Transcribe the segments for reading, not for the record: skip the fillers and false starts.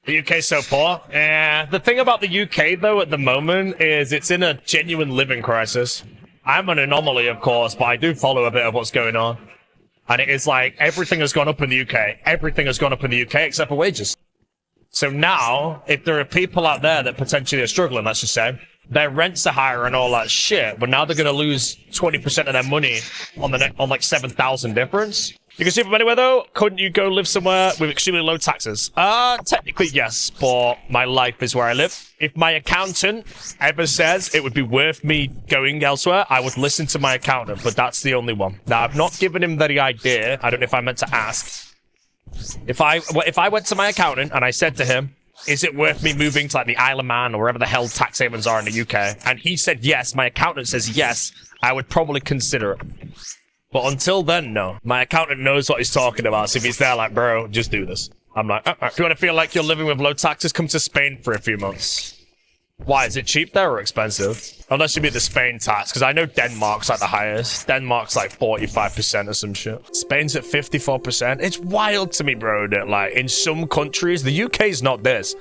The UK's so poor. Yeah. The thing about the UK, though, at the moment is it's in a genuine living crisis. I'm an anomaly, of course, but I do follow a bit of what's going on. And it is like everything has gone up in the UK. Everything has gone up in the UK except for wages. So now, if there are people out there that potentially are struggling, let's just say, their rents are higher and all that shit, but now they're going to lose 20% of their money on like 7,000 difference. You can see from anywhere though, couldn't you go live somewhere with extremely low taxes? Technically yes, but my life is where I live. If my accountant ever says it would be worth me going elsewhere, I would listen to my accountant, but that's the only one. Now, I've not given him the idea. I don't know if I meant to ask. If I went to my accountant and I said to him, is it worth me moving to like the Isle of Man or wherever the hell tax havens are in the UK? And he said yes, my accountant says yes, I would probably consider it. But until then, no. My accountant knows what he's talking about, so if he's there like, bro, just do this. I'm like, if you want to feel like you're living with low taxes, come to Spain for a few months. Why, is it cheap there or expensive? Unless you mean the Spain tax, because I know Denmark's like the highest. Denmark's like 45% or some shit. Spain's at 54%. It's wild to me, bro, that like in some countries, the UK's not this.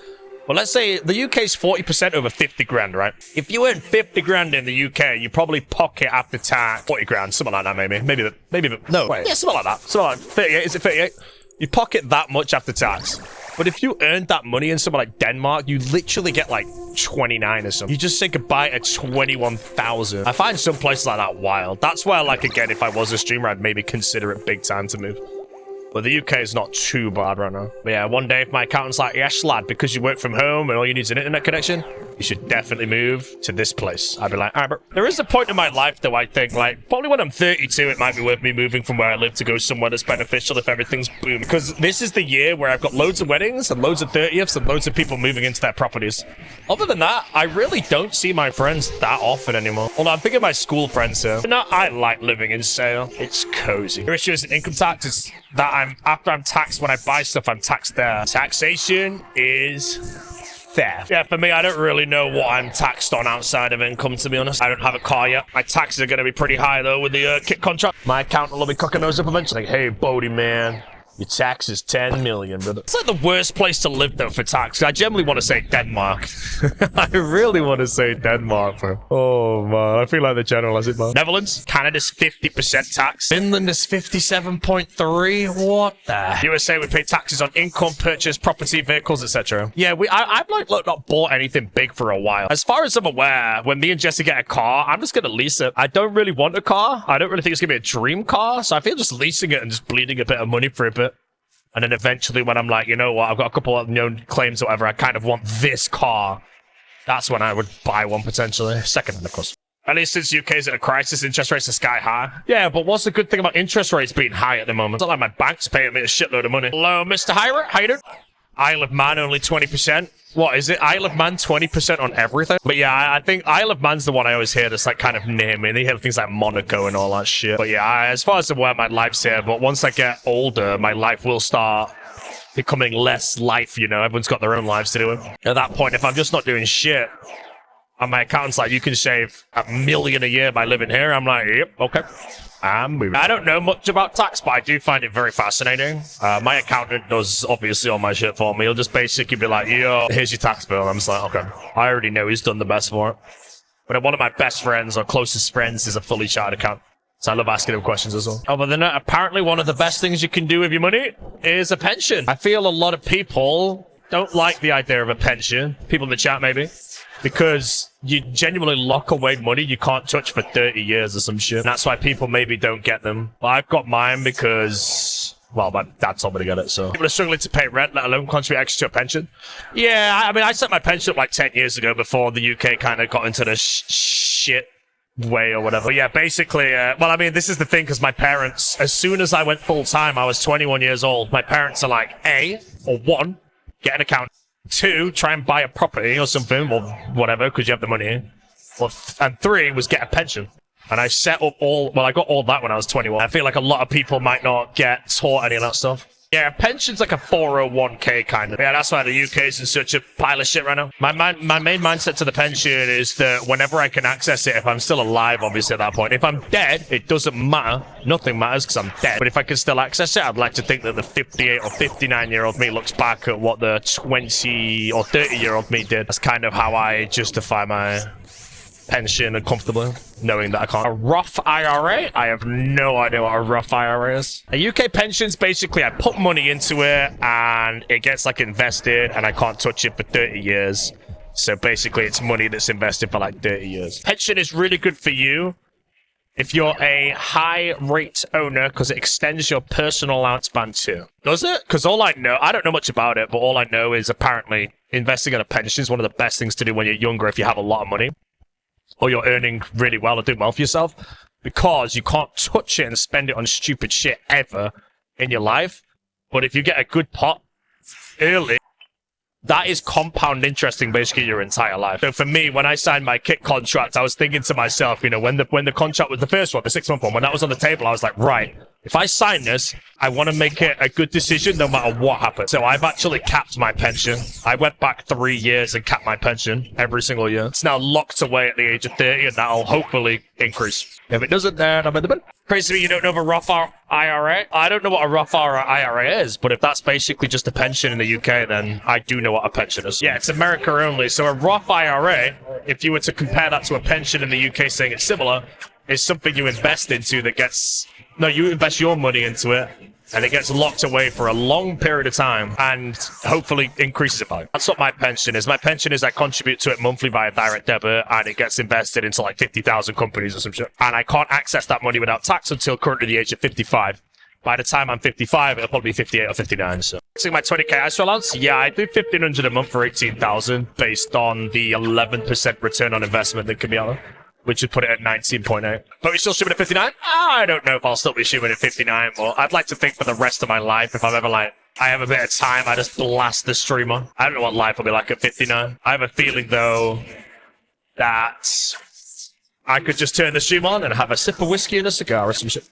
Well, let's say the UK's 40% over 50 grand, right? If you earn 50 grand in the UK, you probably pocket after tax 40 grand, something like that, maybe. No, wait. Yeah, something like that. Something like 38, is it 38? You pocket that much after tax. But if you earned that money in somewhere like Denmark, you literally get like 29 or something. You just say goodbye at 21,000. I find some places like that wild. That's where, like, again, if I was a streamer, I'd maybe consider it big time to move. But the UK is not too bad right now. But yeah, one day if my accountant's like, yes, lad, because you work from home and all you need is an internet connection, you should definitely move to this place. I'd be like, all right, bro. There is a point in my life, though, I think, like, probably when I'm 32, it might be worth me moving from where I live to go somewhere that's beneficial if everything's boom. Because this is the year where I've got loads of weddings and loads of 30ths and loads of people moving into their properties. Other than that, I really don't see my friends that often anymore. Although I'm thinking of my school friends here. But no, I like living in Sale. It's cozy. The issue isn't income tax, it's that after I'm taxed when I buy stuff, I'm taxed there. Taxation is theft. Yeah, for me, I don't really know what I'm taxed on outside of income, to be honest. I don't have a car yet. My taxes are going to be pretty high, though, with the kit contract. My accountant will be cooking those up eventually. Like, hey, boaty, man. Your tax is 10 million, brother. It's like the worst place to live, though, for tax. I generally want to say Denmark. I really want to say Denmark, bro. Oh, man. I feel like the general has it, man. Netherlands. Canada's 50% tax. Finland is 57.3. What the? USA, we pay taxes on income, purchase, property, vehicles, etc. Yeah, I've like not bought anything big for a while. As far as I'm aware, when me and Jesse get a car, I'm just going to lease it. I don't really want a car. I don't really think it's going to be a dream car. So I feel just leasing it and just bleeding a bit of money for a bit. And then eventually when I'm like, you know what, I've got a couple of known claims or whatever, I kind of want this car. That's when I would buy one potentially. Second-hand, of course. At least since UK's in a crisis, interest rates are sky high. Yeah, but what's the good thing about interest rates being high at the moment? It's not like my bank's paying me a shitload of money. Hello, Mr. Hirer? How you doing? Isle of Man, only 20%. What is it? Isle of Man, 20% on everything? But yeah, I think Isle of Man's the one I always hear that's like kind of near me. They hear things like Monaco and all that shit. But yeah, as far as where my life's here, but once I get older, my life will start becoming less life, you know? Everyone's got their own lives to do it. At that point, if I'm just not doing shit, and my accountant's like, you can save $1 million a year by living here, I'm like, yep, okay. I'm moving. I don't know much about tax, but I do find it very fascinating. My accountant does obviously all my shit for me. He'll just basically be like, yo, here's your tax bill. I'm just like, okay. I already know he's done the best for it. But one of my best friends or closest friends is a fully chartered accountant. So I love asking him questions as well. Other than that, apparently one of the best things you can do with your money is a pension. I feel a lot of people don't like the idea of a pension. People in the chat, maybe. Because you genuinely lock away money you can't touch for 30 years or some shit. And that's why people maybe don't get them. But I've got mine because, well, my dad told me to get it, so. People are struggling to pay rent, let alone contribute extra to a pension. Yeah, I mean, I set my pension up like 10 years ago before the UK kind of got into the shit way or whatever. But yeah, basically, well, I mean, this is the thing, because my parents, as soon as I went full-time, I was 21 years old. My parents are like, one, get an account. 2, try and buy a property or something, or whatever, because you have the money. And 3 was get a pension. And I set up I got all that when I was 21. I feel like a lot of people might not get taught any of that stuff. Yeah, pension's like a 401k kind of. Yeah, that's why the UK is in such a pile of shit right now. My main mindset to the pension is that whenever I can access it, if I'm still alive, obviously at that point. If I'm dead, it doesn't matter. Nothing matters because I'm dead. But if I can still access it, I'd like to think that the 58 or 59-year-old me looks back at what the 20 or 30-year-old me did. That's kind of how I justify my pension and comfortably knowing that I can't. A Roth IRA? I have no idea what a Roth IRA is. A UK pension's basically I put money into it and it gets like invested and I can't touch it for 30 years. So basically it's money that's invested for like 30 years. Pension is really good for you if you're a high rate owner because it extends your personal allowance band too. Does it? Because all I know, I don't know much about it, but all I know is apparently investing in a pension is one of the best things to do when you're younger if you have a lot of money. Or you're earning really well or doing well for yourself, because you can't touch it and spend it on stupid shit ever in your life. But if you get a good pot early, that is compound interesting basically your entire life. So for me, when I signed my kit contract, I was thinking to myself, you know, when the contract was the first one, the 6-month one, when that was on the table, I was like, right, if I sign this, I want to make it a good decision no matter what happens. So I've actually capped my pension. I went back 3 years and capped my pension every single year. It's now locked away at the age of 30, and that'll hopefully increase. If it doesn't, then I'm in the bin. Crazy to me, you don't know of a Roth IRA? I don't know what a Roth IRA is, but if that's basically just a pension in the UK, then I do know what a pension is. Yeah, it's America only. So a Roth IRA, if you were to compare that to a pension in the UK saying it's similar, is something you invest into that gets... No, you invest your money into it, and it gets locked away for a long period of time, and hopefully increases in value. That's what my pension is. My pension is I contribute to it monthly via direct debit, and it gets invested into like 50,000 companies or some shit. And I can't access that money without tax until currently the age of 55. By the time I'm 55, it'll probably be 58 or 59, so. Fixing my 20k ISA allowance? Yeah, I do 1,500 a month for 18,000 based on the 11% return on investment that can be out there, which would put it at 19.8. But we still streaming at 59? I don't know if I'll still be streaming at 59, but I'd like to think for the rest of my life, if I'm ever like, I have a bit of time, I just blast the stream on. I don't know what life will be like at 59. I have a feeling, though, that I could just turn the stream on and have a sip of whiskey and a cigar or some shit.